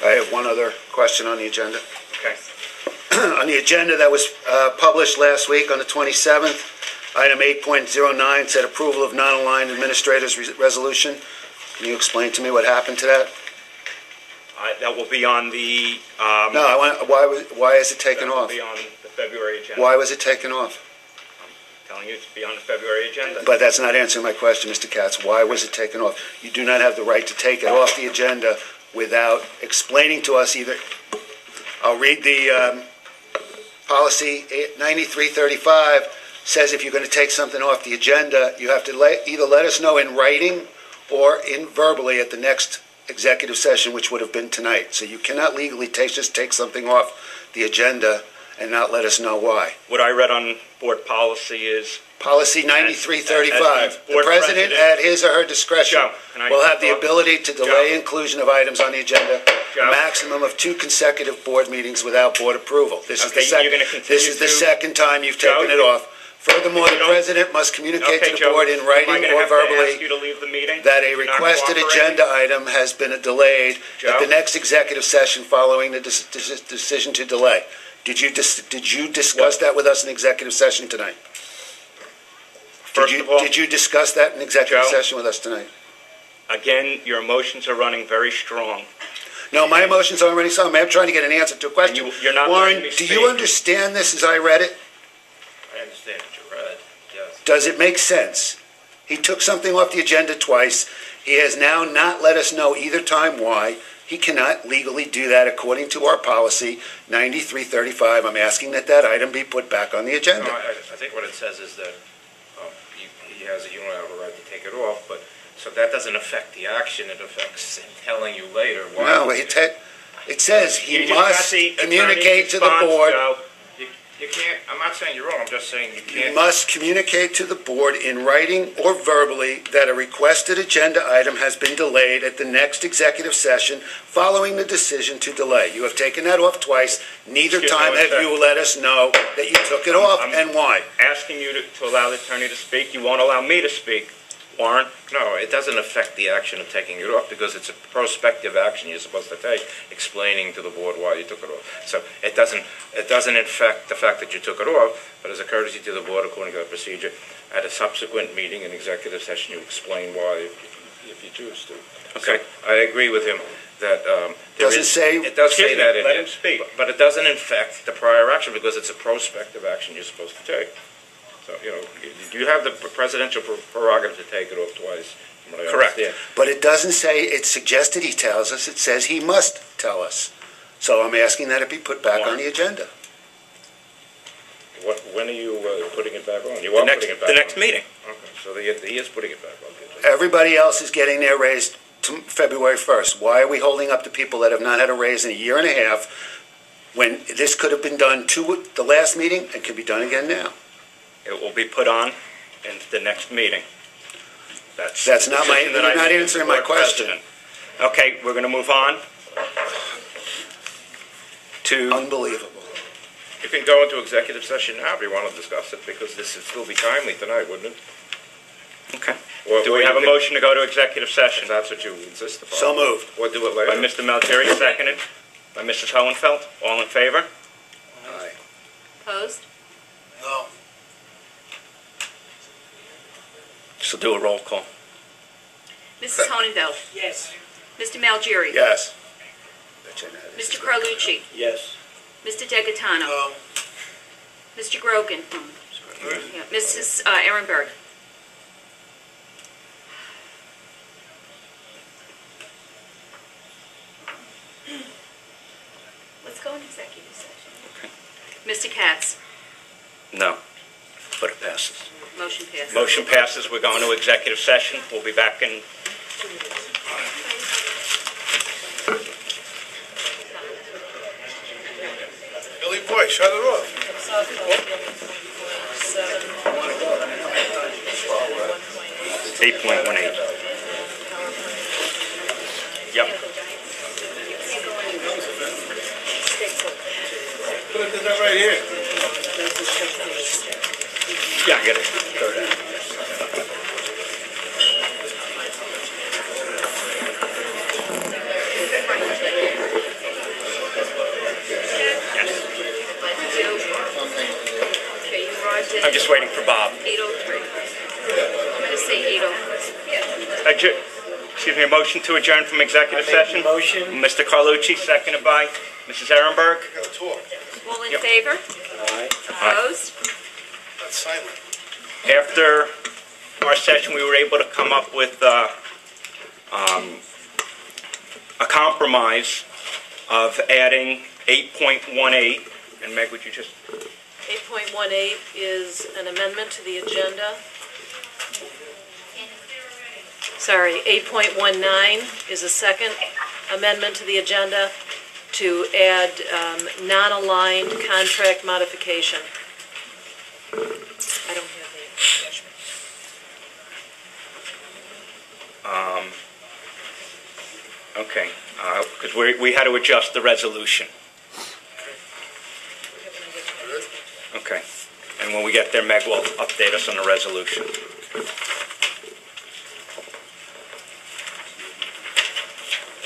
I have one other question on the agenda. Okay. On the agenda that was published last week on the 27th, item 8.09 said approval of non-aligned administrators resolution. Can you explain to me what happened to that? That will be on the... No, I want. Why is it taken off? That will be on the February agenda. Why was it taken off? I'm telling you to be on the February agenda. But that's not answering my question, Mr. Katz. Why was it taken off? You do not have the right to take it off the agenda without explaining to us either. I'll read the policy 9335 says if you're going to take something off the agenda, you have to either let us know in writing or in verbally at the next executive session, which would have been tonight. So you cannot legally just take something off the agenda and not let us know why. What I read on board policy is... Policy 9335. The president, at his or her discretion, will have the ability to delay inclusion of items on the agenda a maximum of 2 consecutive board meetings without board approval. This is the second time you've taken it off. Furthermore, the president must communicate to the board in writing or verbally that a requested agenda item has been delayed at the next executive session following the decision to delay. Did you discuss that with us in executive session tonight? Did you discuss that in executive session with us tonight? Again, your emotions are running very strong. No, my emotions aren't running strong. I'm trying to get an answer to a question. Warren, do you understand this as I read it? I understand what you read, yes. Does it make sense? He took something off the agenda twice. He has now not let us know either time why. He cannot legally do that according to our policy 9335. I'm asking that that item be put back on the agenda. No, I think what it says is that he has a unilateral right to take it off, but so that doesn't affect the action. It affects telling you later why. No, it says he must communicate to the board. You can't, I'm not saying you're wrong, I'm just saying you can't. You must communicate to the board in writing or verbally that a requested agenda item has been delayed at the next executive session following the decision to delay. You have taken that off twice. Neither time have you let us know that you took it off and why. Asking you to allow the attorney to speak. You won't allow me to speak. Warren? No, it doesn't affect the action of taking it off because it's a prospective action you're supposed to take, explaining to the board why you took it off. So it doesn't affect the fact that you took it off, but as a courtesy to the board, according to the procedure, at a subsequent meeting, an executive session, you explain why if you choose to. Okay. So I agree with him that it does say that in it, but it doesn't affect the prior action because it's a prospective action you're supposed to take. So, you have the presidential prerogative to take it off twice. Correct. But it doesn't say, it's suggested he tells us, it says he must tell us. So I'm asking that it be put back on the agenda. When are you putting it back on? You are putting it back on? The next meeting. Okay, so he is putting it back on. Everybody else is getting their raise to February 1st. Why are we holding up the people that have not had a raise in a year and a half when this could have been done to the last meeting and can be done again now? It will be put on in the next meeting. That's not my. You're not answering my question. Okay, we're going to move on to. Unbelievable. You can go into executive session now if you want to discuss it because this would still be timely tonight, wouldn't it? Okay. Do we have a motion to go to executive session? If that's what you insist upon. So moved. We'll do it later. By Mr. Malgieri, seconded. By Mrs. Hohenfeld. All in favor? Aye. Opposed? No. So do a roll call. Mrs. Hohenfeld? Yes. Mr. Malgieri? Yes. Mr. Carlucci? Yes. Mr. Degatano? Mr. Grogan? Yeah. Mrs. Ehrenberg? Let's go into executive session. Okay. Mr. Katz? No, but it passes. Motion passes. Motion passes. We're going to executive session. We'll be back in. Billy Boy, shut it off. 8.18. Yep. Put that right here. Yeah, I get it. Throw it out. waiting for Bob. 8:03. I'm going to say 8:03. Excuse me, a motion to adjourn from executive session? Motion. Mr. Carlucci, seconded by Mrs. Ehrenberg. All in Yep. favor? Aye. Opposed? That's silent. After our session, we were able to come up with a compromise of adding 8.18. And Meg, would you just... 8.18 is an amendment to the agenda. Sorry, 8.19 is a second amendment to the agenda to add non-aligned contract modification. I don't have the attachment. Okay, because we had to adjust the resolution. Okay, and when we get there, Meg will update us on the resolution.